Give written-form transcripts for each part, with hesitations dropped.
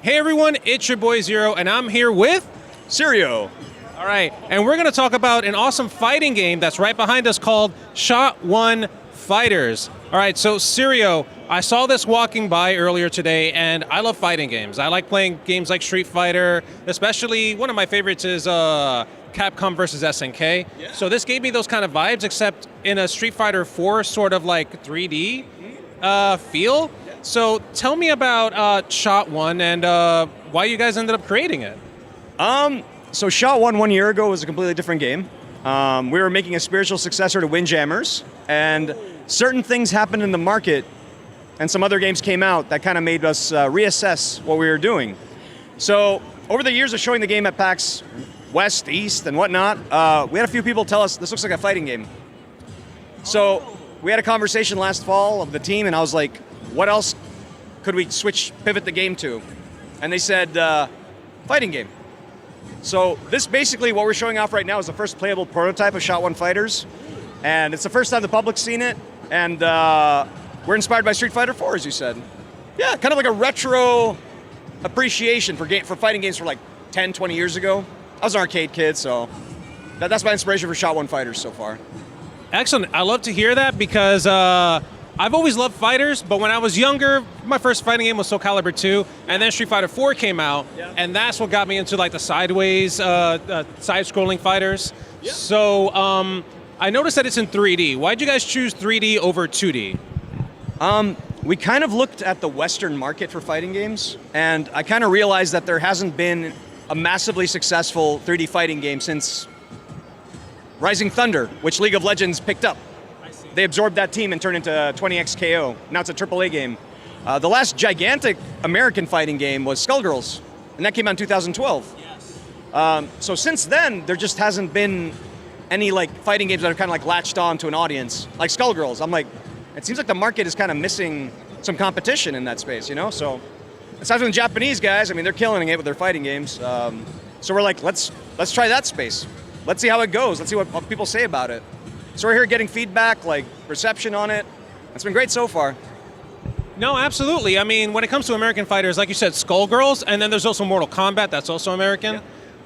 Hey everyone, it's your boy Zero, and I'm here with Sirio. All right, and we're going to talk about an awesome fighting game that's right behind us called Shot One Fighters. All right, so Sirio, I saw this walking by earlier today, and I love fighting games. I like playing games like Street Fighter, especially one of my favorites is Capcom versus SNK. Yeah. So this gave me those kind of vibes, except in a Street Fighter 4 sort of like 3D feel. So tell me about Shot One and why you guys ended up creating it. So Shot One year ago was a completely different game. We were making a spiritual successor to Windjammers, and certain things happened in the market, and some other games came out that kind of made us reassess what we were doing. So over the years of showing the game at PAX West, East, and whatnot, we had a few people tell us this looks like a fighting game. So we had a conversation last fall of the team, and I was like, what else could we pivot the game to? And they said, fighting game. So this basically, what we're showing off right now is the first playable prototype of Shot One Fighters. And it's the first time the public's seen it. And we're inspired by Street Fighter 4, as you said. Yeah, kind of like a retro appreciation for fighting games from like 10, 20 years ago. I was an arcade kid, so that's my inspiration for Shot One Fighters so far. Excellent. I love to hear that because I've always loved fighters, but when I was younger, my first fighting game was Soul Calibur 2, and then Street Fighter 4 came out, and that's what got me into like the sideways, side-scrolling fighters. Yeah. So I noticed that it's in 3D. Why'd you guys choose 3D over 2D? We kind of looked at the Western market for fighting games, and I kind of realized that there hasn't been a massively successful 3D fighting game since Rising Thunder, which League of Legends picked up. They absorbed that team and turned into 20XKO. Now it's a AAA game. The last gigantic American fighting game was Skullgirls, and that came out in 2012. Yes. So since then, there just hasn't been any like fighting games that are kind of like latched on to an audience, like Skullgirls. I'm like, it seems like the market is kind of missing some competition in that space, you know? So aside from the Japanese guys, I mean, they're killing it with their fighting games. So we're like, let's try that space. Let's see how it goes. Let's see what people say about it. So we're here getting feedback, like reception on it. It's been great so far. No, absolutely. I mean, when it comes to American fighters, like you said, Skullgirls, and then there's also Mortal Kombat, that's also American.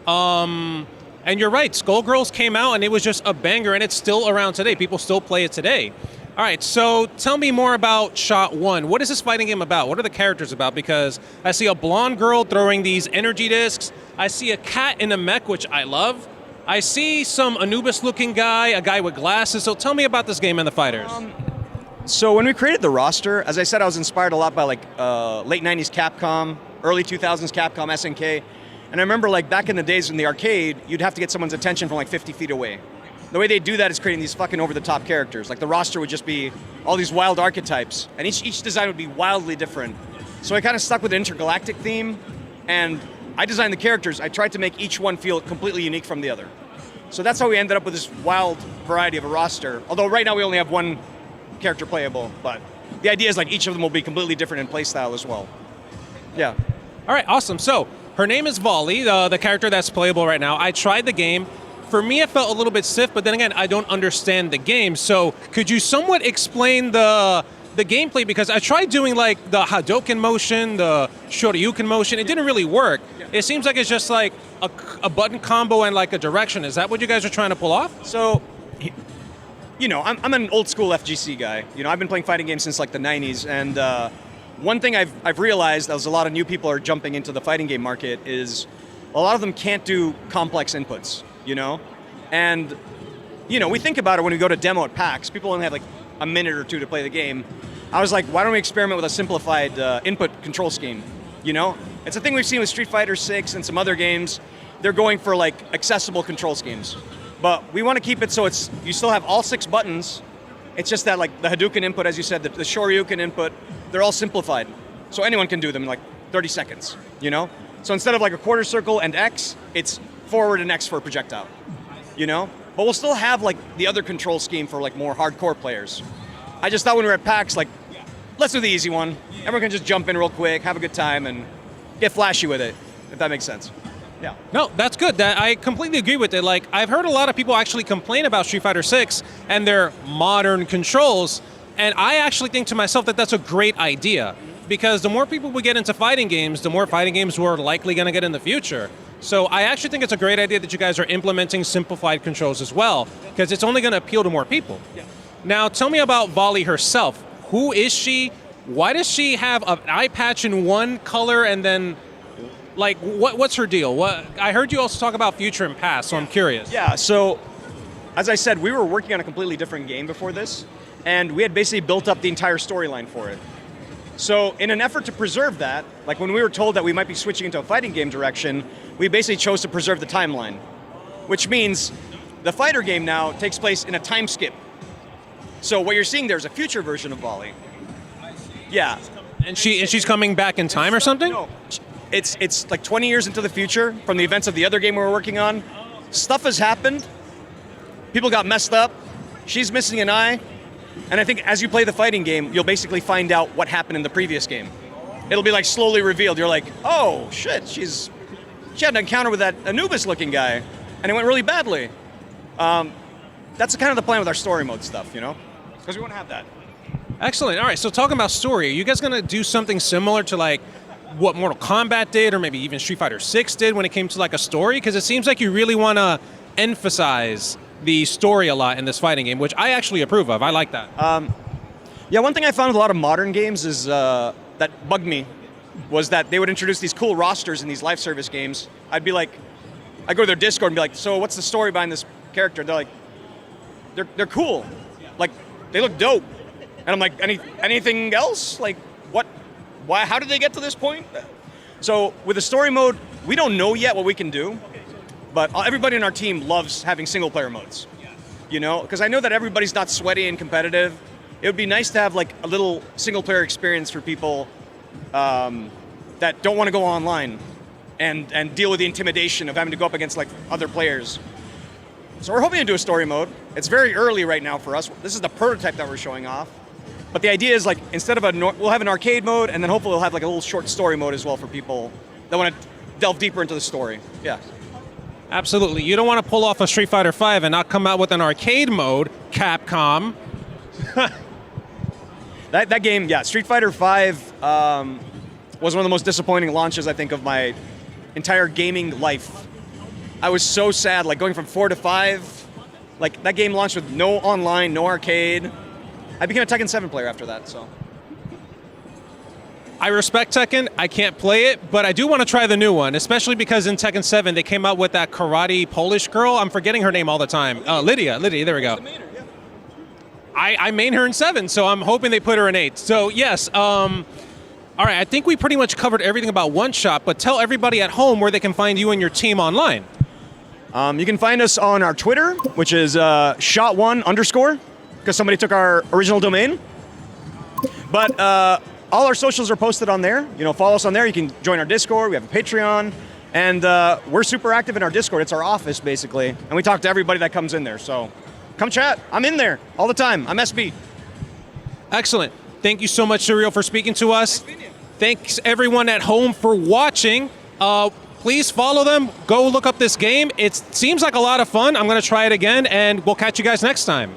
Yeah. And you're right, Skullgirls came out and it was just a banger, and it's still around today. People still play it today. All right, so tell me more about Shot One. What is this fighting game about? What are the characters about? Because I see a blonde girl throwing these energy discs. I see a cat in a mech, which I love. I see some Anubis-looking guy, a guy with glasses. So tell me about this game and the fighters. So when we created the roster, as I said, I was inspired a lot by like late 90s Capcom, early 2000s Capcom, SNK. And I remember like back in the days in the arcade, you'd have to get someone's attention from like 50 feet away. The way they do that is creating these fucking over-the-top characters. Like the roster would just be all these wild archetypes, and each design would be wildly different. So I kind of stuck with the intergalactic theme, and I designed the characters. I tried to make each one feel completely unique from the other. So that's how we ended up with this wild variety of a roster. Although right now we only have one character playable, but the idea is like each of them will be completely different in playstyle as well. Yeah. All right, awesome. So her name is Volley, the character that's playable right now. I tried the game. For me, it felt a little bit stiff, but then again, I don't understand the game. So could you somewhat explain the gameplay? Because I tried doing like the Hadouken motion, the Shoryuken motion. It didn't really work. It seems like it's just like a button combo and like a direction. Is that what you guys are trying to pull off? So, you know, I'm an old school FGC guy. You know, I've been playing fighting games since like the 90s, and one thing I've realized as a lot of new people are jumping into the fighting game market is a lot of them can't do complex inputs, you know? And, you know, we think about it when we go to demo at PAX, people only have like a minute or two to play the game. I was like, why don't we experiment with a simplified input control scheme, you know? It's a thing we've seen with Street Fighter 6 and some other games. They're going for like accessible control schemes. But we want to keep it so you still have all 6 buttons. It's just that like the Hadouken input, as you said, the Shoryuken input, they're all simplified. So anyone can do them in like 30 seconds, you know? So instead of like a quarter circle and X, it's forward and X for a projectile, you know? But we'll still have like the other control scheme for like more hardcore players. I just thought when we were at PAX, like, let's do the easy one. Everyone can just jump in real quick, have a good time, and get flashy with it, if that makes sense. Yeah. No, that's good. I completely agree with it. Like, I've heard a lot of people actually complain about Street Fighter 6 and their modern controls, and I actually think to myself that that's a great idea. because the more people we get into fighting games, the more fighting games we're likely going to get in the future. So I actually think it's a great idea that you guys are implementing simplified controls as well, because it's only going to appeal to more people. Yeah. Now, tell me about Volley herself. Who is she? Why does she have an eye patch in one color and then, like, what's her deal? I heard you also talk about future and past, so I'm curious. Yeah, so as I said, we were working on a completely different game before this, and we had basically built up the entire storyline for it. So in an effort to preserve that, like when we were told that we might be switching into a fighting game direction, we basically chose to preserve the timeline, which means the fighter game now takes place in a time skip. So what you're seeing there is a future version of Volley. Yeah. And she's coming back in time or something? No. It's like 20 years into the future from the events of the other game we were working on. Stuff has happened. People got messed up. She's missing an eye. And I think as you play the fighting game, you'll basically find out what happened in the previous game. It'll be like slowly revealed. You're like, oh shit, she had an encounter with that Anubis-looking guy, and it went really badly. That's kind of the plan with our story mode stuff, you know? Because we want to have that. Excellent. All right, so talking about story, are you guys going to do something similar to like what Mortal Kombat did, or maybe even Street Fighter 6 did when it came to like a story? Because it seems like you really want to emphasize the story a lot in this fighting game, which I actually approve of. I like that. Yeah, one thing I found with a lot of modern games is that bugged me was that they would introduce these cool rosters in these live service games. I'd go to their Discord and be like, so what's the story behind this character? They're like, they're cool. Like, they look dope. And I'm like, anything else? Like, what? Why? How did they get to this point? So with the story mode, we don't know yet what we can do, but everybody in our team loves having single player modes. You know, because I know that everybody's not sweaty and competitive. It would be nice to have like a little single player experience for people that don't want to go online and deal with the intimidation of having to go up against like other players. So we're hoping to do a story mode. It's very early right now for us. This is the prototype that we're showing off. But the idea is like instead of we'll have an arcade mode, and then hopefully we'll have like a little short story mode as well for people that want to delve deeper into the story. Yeah. Absolutely. You don't want to pull off a Street Fighter 5 and not come out with an arcade mode, Capcom. That game, yeah, Street Fighter 5 was one of the most disappointing launches, I think, of my entire gaming life. I was so sad, like going from 4 to 5. Like that game launched with no online, no arcade. I became a Tekken 7 player after that, so. I respect Tekken. I can't play it, but I do want to try the new one, especially because in Tekken 7 they came out with that karate Polish girl. I'm forgetting her name all the time. Lydia, there we go. I main her in 7, so I'm hoping they put her in 8. So yes, all right, I think we pretty much covered everything about One Shot, but tell everybody at home where they can find you and your team online. You can find us on our Twitter, which is shot1_, because somebody took our original domain. But all our socials are posted on there. You know, follow us on there. You can join our Discord. We have a Patreon. And we're super active in our Discord. It's our office, basically. And we talk to everybody that comes in there. So come chat. I'm in there all the time. I'm SB. Excellent. Thank you so much, Sirio, for speaking to us. Thanks, everyone at home, for watching. Please follow them. Go look up this game. It seems like a lot of fun. I'm going to try it again, and we'll catch you guys next time.